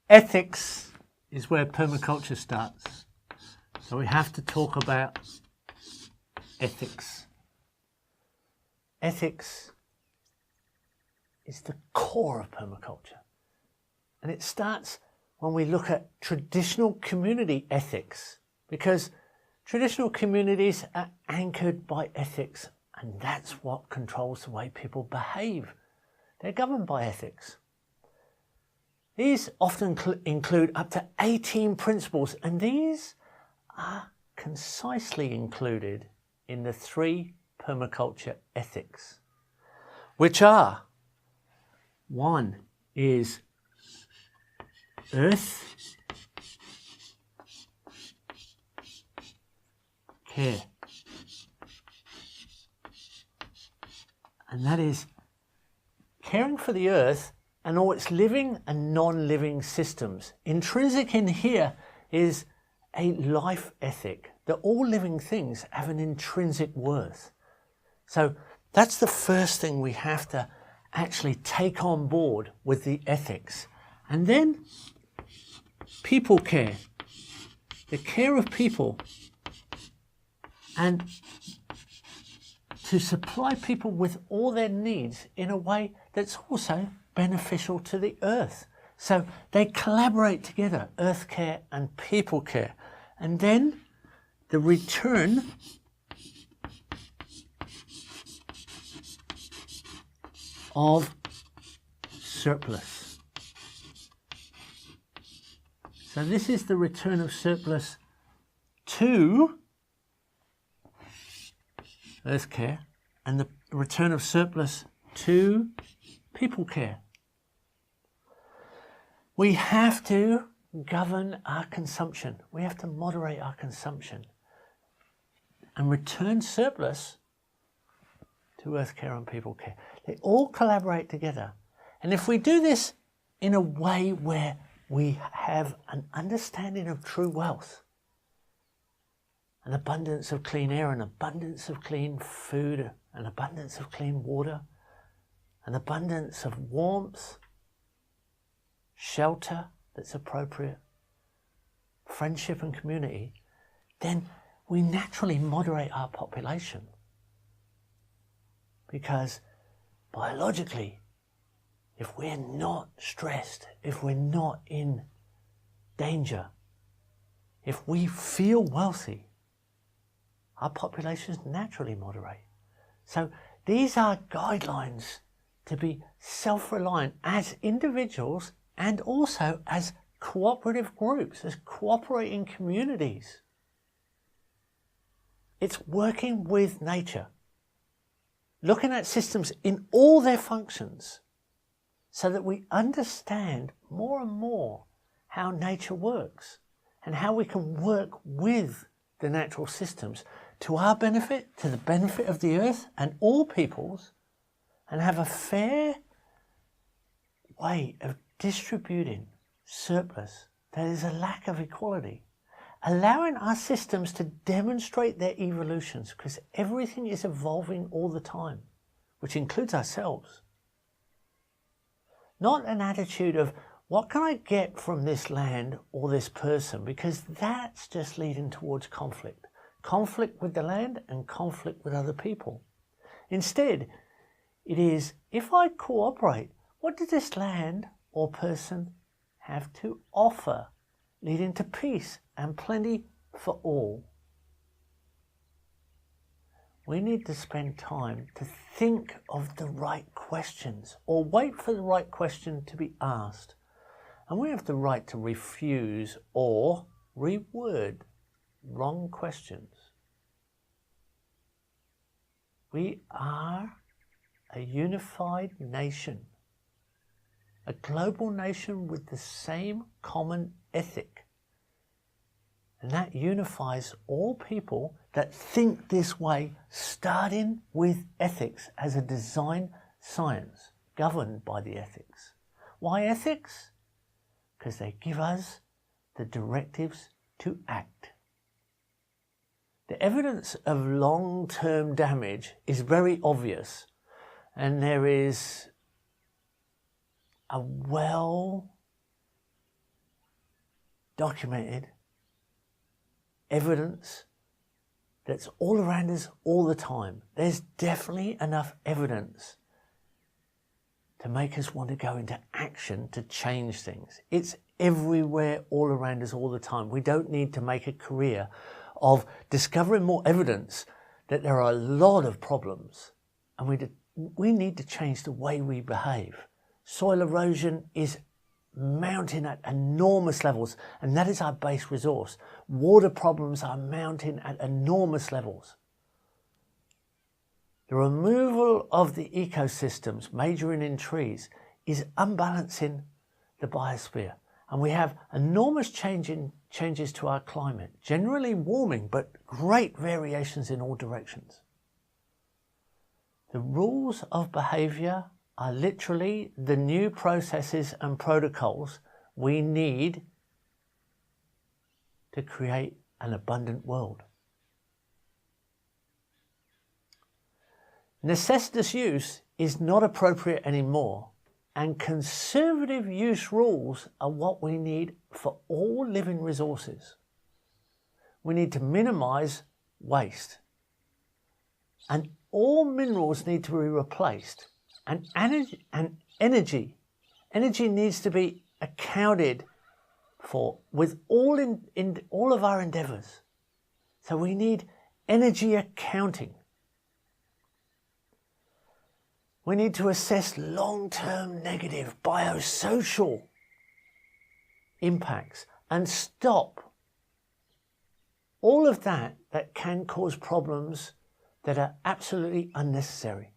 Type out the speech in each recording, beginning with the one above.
ethics is where permaculture starts. So we have to talk about ethics. Ethics is the core of permaculture. And it starts when we look at traditional community ethics, because traditional communities are anchored by ethics, and that's what controls the way people behave. They're governed by ethics. These often include up to 18 principles, and these are concisely included in the 3 permaculture ethics, which are: 1 is earth care, and that is caring for the earth and all its living and non-living systems. Intrinsic in here is a life ethic, that all living things have an intrinsic worth. So that's the first thing we have to actually take on board with the ethics. And then people care, the care of people, and to supply people with all their needs in a way that's also beneficial to the earth. So they collaborate together, earth care and people care. And then the return of surplus. So this is the return of surplus to earth care and the return of surplus to people care. We have to govern our consumption. We have to moderate our consumption and return surplus to earth care and people care. They all collaborate together. And if we do this in a way where we have an understanding of true wealth, an abundance of clean air, an abundance of clean food, an abundance of clean water, an abundance of warmth, shelter that's appropriate, friendship and community, then we naturally moderate our population. Because biologically, if we're not stressed, if we're not in danger, if we feel wealthy, our populations naturally moderate. So these are guidelines to be self-reliant as individuals and also as cooperative groups, as cooperating communities. It's working with nature, looking at systems in all their functions so that we understand more and more how nature works and how we can work with the natural systems to our benefit, to the benefit of the earth and all peoples, and have a fair way of distributing surplus. There is a lack of equality, allowing our systems to demonstrate their evolutions, because everything is evolving all the time, which includes ourselves. Not an attitude of, what can I get from this land or this person? Because that's just leading towards conflict. Conflict with the land and conflict with other people. Instead, it is, if I cooperate, what does this land or person have to offer, leading to peace and plenty for all? We need to spend time to think of the right questions, or wait for the right question to be asked. And we have the right to refuse or reword wrong questions. We are a unified nation, a global nation with the same common ethic. And that unifies all people that think this way, starting with ethics as a design science governed by the ethics. Why ethics? Because they give us the directives to act. The evidence of long-term damage is very obvious, and there is a well documented evidence that's all around us all the time. There's definitely enough evidence to make us want to go into action to change things. It's everywhere, all around us all the time. We don't need to make a career of discovering more evidence that there are a lot of problems, and we need to change the way we behave. Soil erosion is mounting at enormous levels, and that is our base resource. Water problems are mounting at enormous levels. The removal of the ecosystems, majoring in trees, is unbalancing the biosphere. And we have enormous changes to our climate, generally warming, but great variations in all directions. The rules of behaviour are literally the new processes and protocols we need to create an abundant world. Necessitous use is not appropriate anymore, and conservative use rules are what we need for all living resources. We need to minimise waste, and all minerals need to be replaced, and energy needs to be accounted for with all of our endeavours. So we need energy accounting. We need to assess long-term negative biosocial impacts and stop all of that can cause problems that are absolutely unnecessary.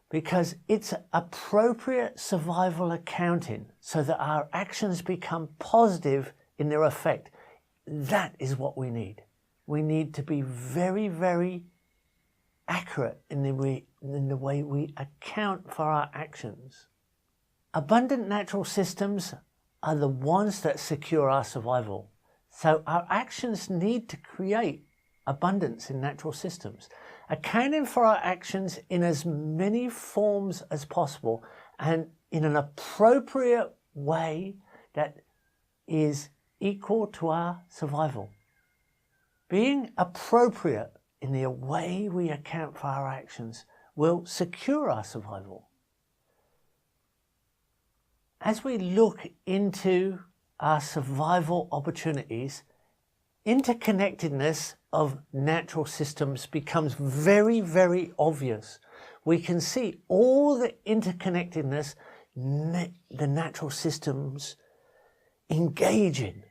Because it's appropriate survival accounting so that our actions become positive in their effect. That is what we need. We need to be very, very accurate in the way we account for our actions. Abundant natural systems are the ones that secure our survival. So our actions need to create abundance in natural systems. Accounting for our actions in as many forms as possible and in an appropriate way that is equal to our survival. Being appropriate in the way we account for our actions will secure our survival. As we look into our survival opportunities, interconnectedness of natural systems becomes very, very obvious. We can see all the interconnectedness the natural systems engage in.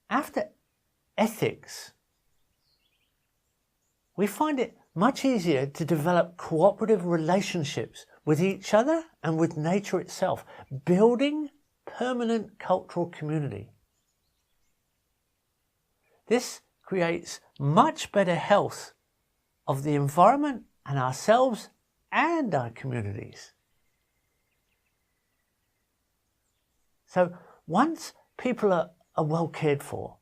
After ethics, we find it much easier to develop cooperative relationships with each other and with nature itself, building permanent cultural community. This creates much better health of the environment and ourselves and our communities. So once people are well cared for,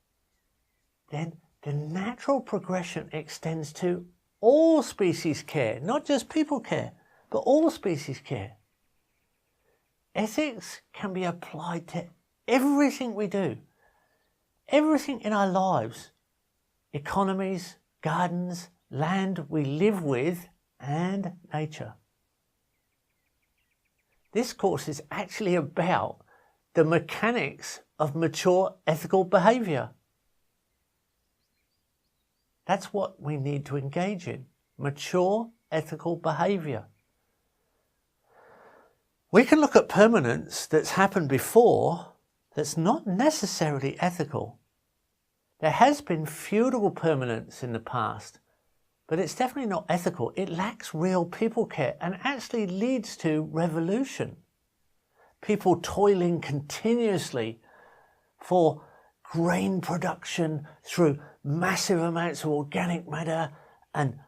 then the natural progression extends to all species care, not just people care, but all species care. Ethics can be applied to everything we do, everything in our lives, economies, gardens, land we live with, and nature. This course is actually about the mechanics of mature ethical behaviour. That's what we need to engage in, mature ethical behaviour. We can look at permanence that's happened before that's not necessarily ethical. There has been feudal permanence in the past, but it's definitely not ethical. It lacks real people care and actually leads to revolution. People toiling continuously for grain production through massive amounts of organic matter and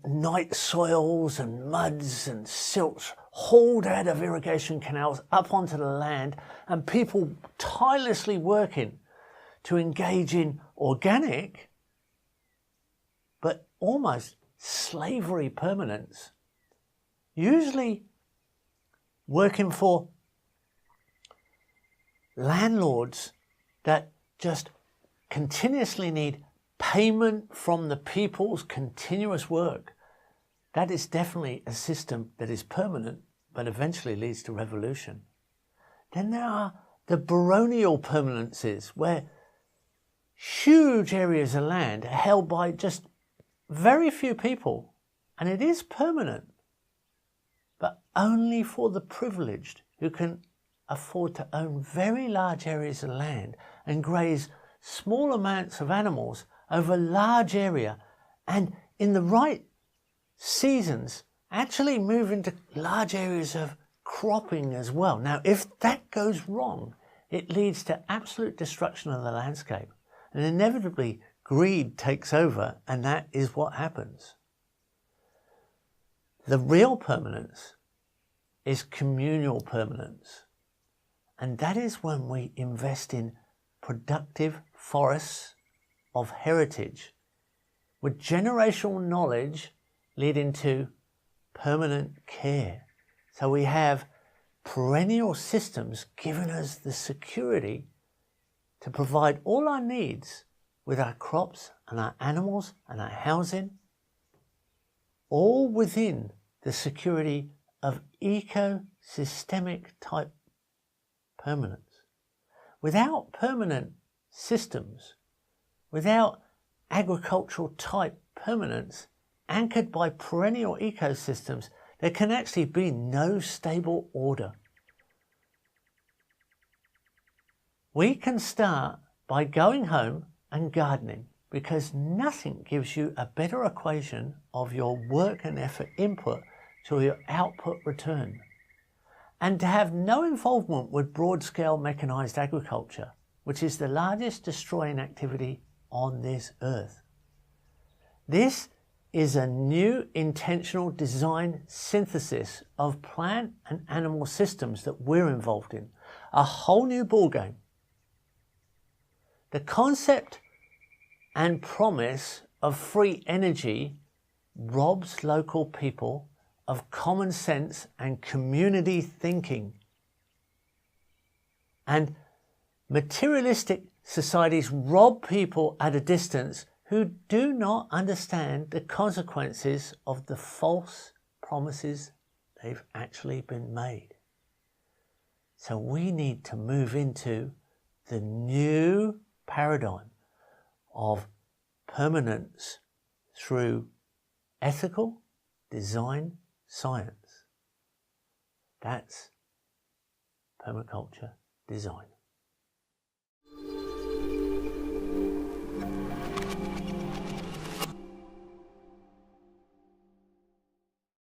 night soils and muds and silts hauled out of irrigation canals up onto the land, and people tirelessly working to engage in organic but almost slavery permanence, usually working for landlords that just continuously need payment from the people's continuous work. That is definitely a system that is permanent, but eventually leads to revolution. Then there are the baronial permanences, where huge areas of land are held by just very few people, and it is permanent, but only for the privileged who can afford to own very large areas of land and graze small amounts of animals over a large area, and in the right seasons actually move into large areas of cropping as well. Now, if that goes wrong, it leads to absolute destruction of the landscape, and inevitably greed takes over, and that is what happens. The real permanence is communal permanence, and that is when we invest in productive forests of heritage with generational knowledge leading to permanent care. So we have perennial systems giving us the security to provide all our needs with our crops and our animals and our housing, all within the security of ecosystemic type permanence. Without permanent systems, without agricultural type permanence anchored by perennial ecosystems, there can actually be no stable order. We can start by going home and gardening, because nothing gives you a better equation of your work and effort input to your output return. And to have no involvement with broad-scale mechanized agriculture, which is the largest destroying activity on this earth. This is a new intentional design synthesis of plant and animal systems that we're involved in. A whole new ballgame. The concept and promise of free energy robs local people of common sense and community thinking. And materialistic societies rob people at a distance who do not understand the consequences of the false promises they've actually been made. So we need to move into the new paradigm of permanence through ethical design science. That's permaculture design.